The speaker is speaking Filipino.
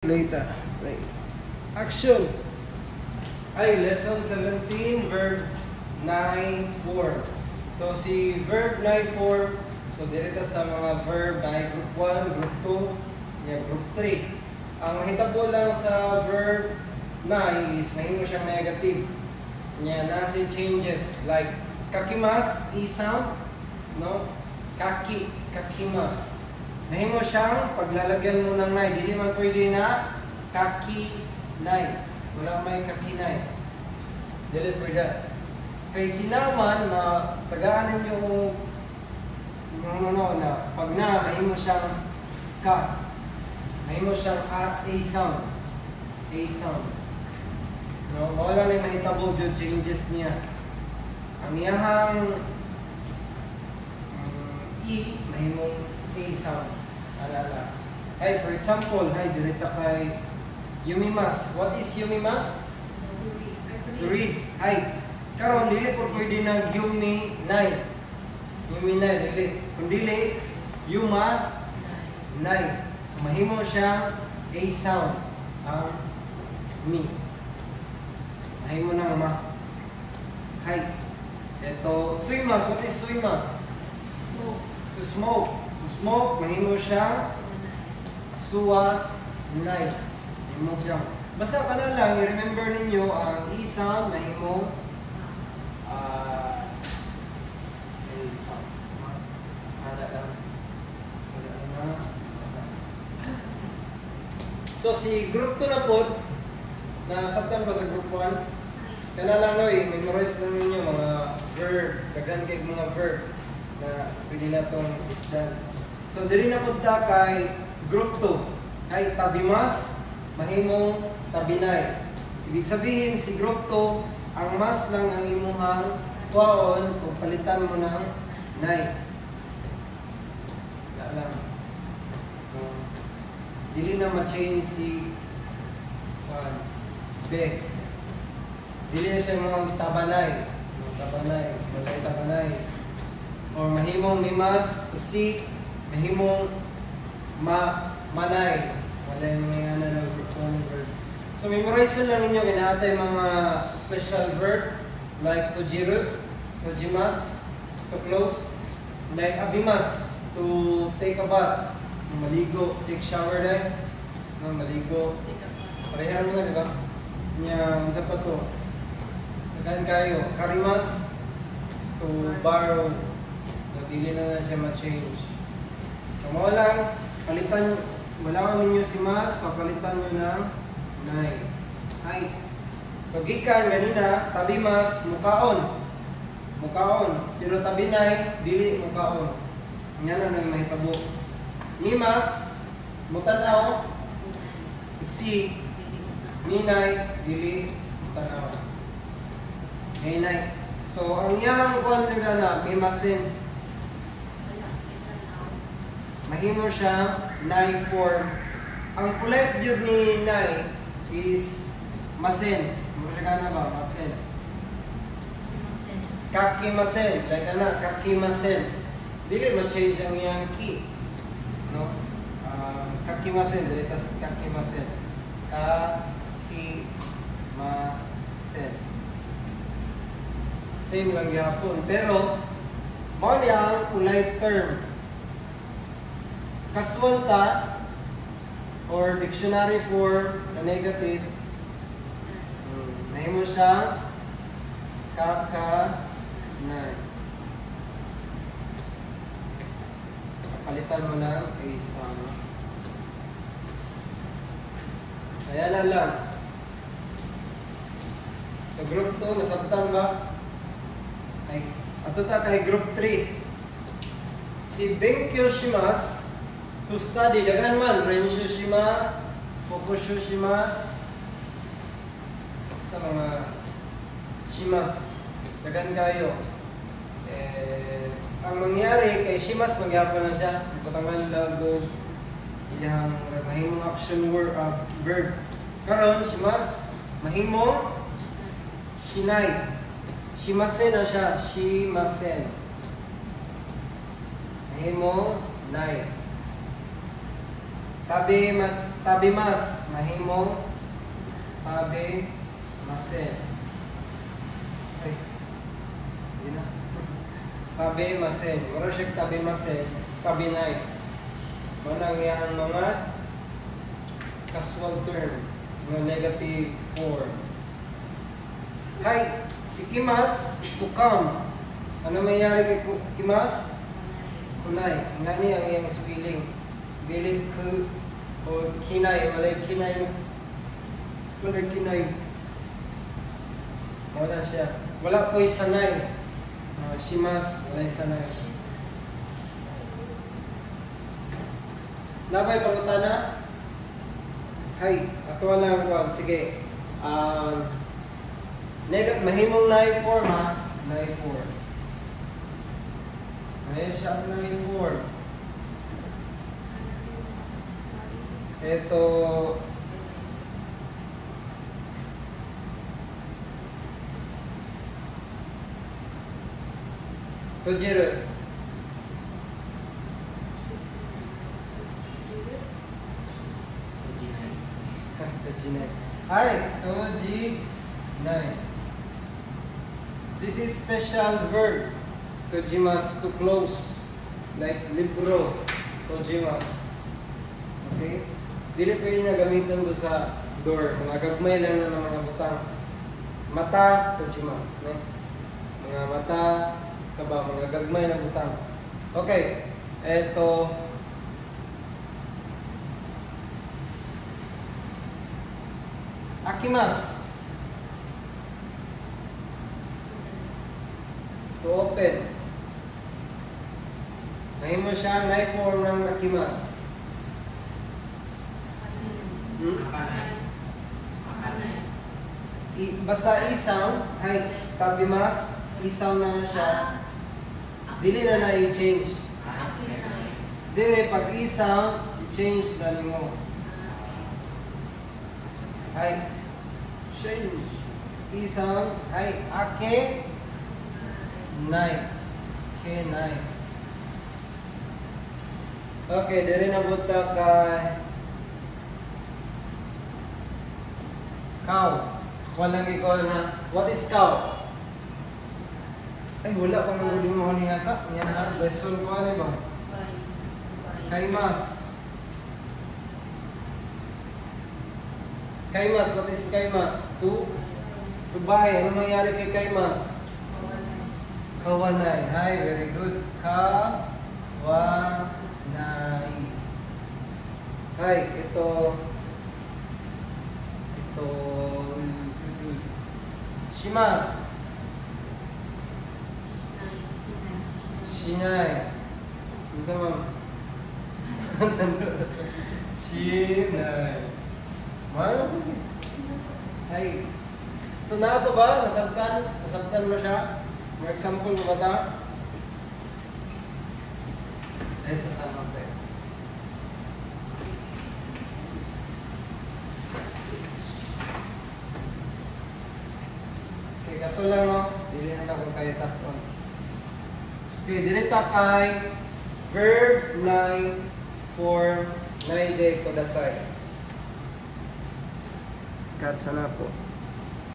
Later. Right. Action. Ay, lesson 17, verb 9-4. So, si verb 9-4, so direta sa mga verb na group 1, group 2, yeah, group 3. Ang mahitabo lang sa verb 9 is mahimo siyang negative. Yeah, nasa changes like kakimas, e-sound, no? Kakimas. Nahimo siyang paglalagyan mo ng nay. Dili man pwede na kakinay. Wala may kakinay. Dili pwede. Kay sinaman na tagaan ninyo na pag na nahimo siyang ka. Nahimo siyang a sound. A sound. No, wala na mahitabo yung changes niya. Ang iyahang e mahimong a sound. Alala. Hey, for example, hay direta kay yumimas. What is yumimas? To read. Hay. Karon dili po pwede na yuminay. Yuminay dili. Kung dili yuma nay. So mahimo siya a sound ang mi. Mahimo nang ma. Hay. Ito suimas. What is suimas? Smoke. To smoke. To smoke, mahimo siya suwa nay. Mahimo siya. Basta ka na lang, i-remember ninyo ang e-sound, mahimo e-sound. Hada lang. So si group 2 na po, nasabtan pa sa group 1, kana lang no, memorize lang ninyo mga verb, dagan kay mga verb na pwede na itong isdan. So, diri na punta kay group 2. Kay tabimas, mahimong tabinay. Ibig sabihin, si group 2, ang mas lang ang imuhang tuwaon o palitan mo ng nay. Wala lang. Dili na ma-change si B. Dili na siya mga tabanay. Tabanay. Malay tabanay. Or mahimong mimas to si, mahimong manay. Wala yung mga na verb. So memorize lang ninyo kinaatay mga special verb like to jiru, to jimas, to close, like abimas, to take a bath, maligo, take shower din, no, maligo. Parehan mo di ba? Nya, unsa pa to? Dagan kayo, karimas, to borrow. Dili na siya ma-change. So, mo lang, palitan, wala ninyo si mas, papalitan nyo ng nay. Hay. So, gikan, ganina, tabi mas, mukaon. Mukaon. Pero tabi nay, dili mukaon. Nga na nang mahitabo. Mimas, mutanaw, si, minay, dili, mutanaw. Nay. So, ang iyang kuwan na mimasin, mahimo siya nay form. Ang kulit yun ni nay is masen. Mura ba? Masen. Kakimasen. Like ana, kakimasen. Dili ma-change ang iyang ki. No? Kakimasen. Dili tas kakimasen. Kakimasen. Same lang yapon. Pero, mo niya ang polite term. Kaswalta or dictionary for the negative, nahimo siya kakanay. Palitan mo ng isang. Kaya na lang. So group 2, nasabtan ba? Ay, ato ta kay group 3. Si Benkyo shimasu to study, dagan man, renshu shimasu, fokushu shimasu, sa mga shimasu, dagan kayo. Ang mangyari kay shimasu, magyapon na siya, ipatangan lago, iyang mahimong action word, verb. Karon, shimasu, mahimong shinai. Shimasen na siya, shimasen. Mahimong nay. Tabi mas tabimas, mahimong tabimasen. Ay, hindi na. Tabimasen. Mura siya tabimasen, kabinay. Manang yan mga casual term, mga negative form. Hi, si Kimas, to come. Ano mayayari kay Kimas? Kunay. Nga niya ang iyang spelling. Dili ku o kinay. Walay kinay. Walay kinay. Wala siya. Wala po'y sanay. Shimas, walay sanay. Nabay pangutana? Hay, ato lang ko. Sige. Mahimong nai form ha. Nai form. Ayan siya ang nai form. Ito. Tojiru. Hi, Toji-nai. This is special verb. Tojimas, to close. Like libro. Tojimas. Okay? Dili pwede na gamitan do sa door. Mga gagmay lang na ng mga butang. Mata, tojimas. Ne? Mga mata, saba, mga gagmay na butang. Okay. Eto. Akimas. To open. Mahimo siya na form ng akimas. Basta isaw, ay tabimas, isaw na siya. Dili na na i-change. Dili pag isaw, i-change dali mo. Ay, change. Isang, ay, ake, nai. Ke, nai. Okay, dili na buta kay cow. Walang ikaw na, what is cow? Ay, wala pa nang uling mo niya ka. Yan na, lesson ko ano ba? Kaimas. Kaimas, what is kaimas? To buy. Ano nangyari kay kaimas? Kawanay. Hi, very good. Kawanay. Hi, ito. Shimas. Shinai. Ano sa ma'am? Shinai. Mahal na sige. Ay. So na ito ba? Nasabtan? Nasabtan mo siya? May example mo ba ito? Ay, sa tamang test. Okay, kato lang no? Dili na ako kay task on. Okay, dili ta kay verb 9 form 9 day kodasai. Cut sana po.